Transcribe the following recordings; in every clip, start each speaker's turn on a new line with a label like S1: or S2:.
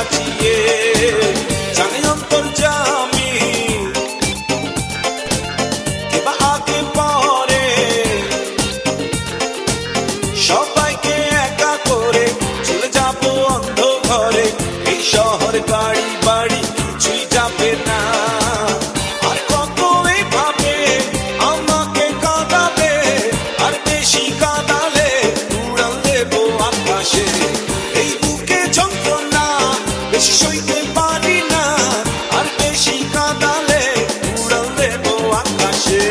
S1: সাজিয়ে জানে অন্তর্যামী কেবা আগে পরে সবাইকে একা করে চলে যাবো অন্ধ ঘরে এই শহর গাড়ি বাড়ি কিছুই যাবে না আর কত এভাবে আমাকে কাঁদাবে আর বেশি কাঁদালে উড়াল দেবো আকাশে এই বুকে যন্ত্রণা বেশি সইতে পারি না আর বেশি কাঁদালে উড়াল দেবো আকাশে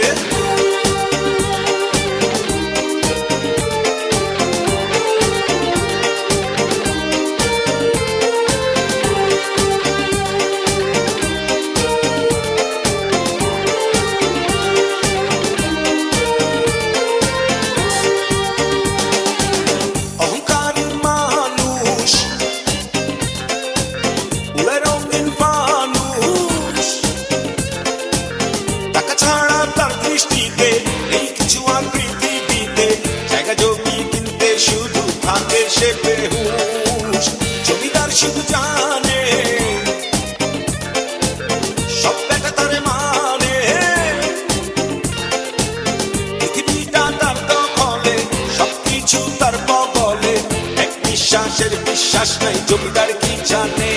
S1: দৃষ্টিতে এই কিছু আর পৃথিবীতে জায়গা জমি কিনতে শুধু থাকে সে বেহুশ জমিদার শুধু জানে সব বেটা তারে মানে পৃথিবীটা তার দখলে সবকিছু তার বগলে এক নিঃশ্বাসের বিশ্বাস নাই জমিদার কি জানে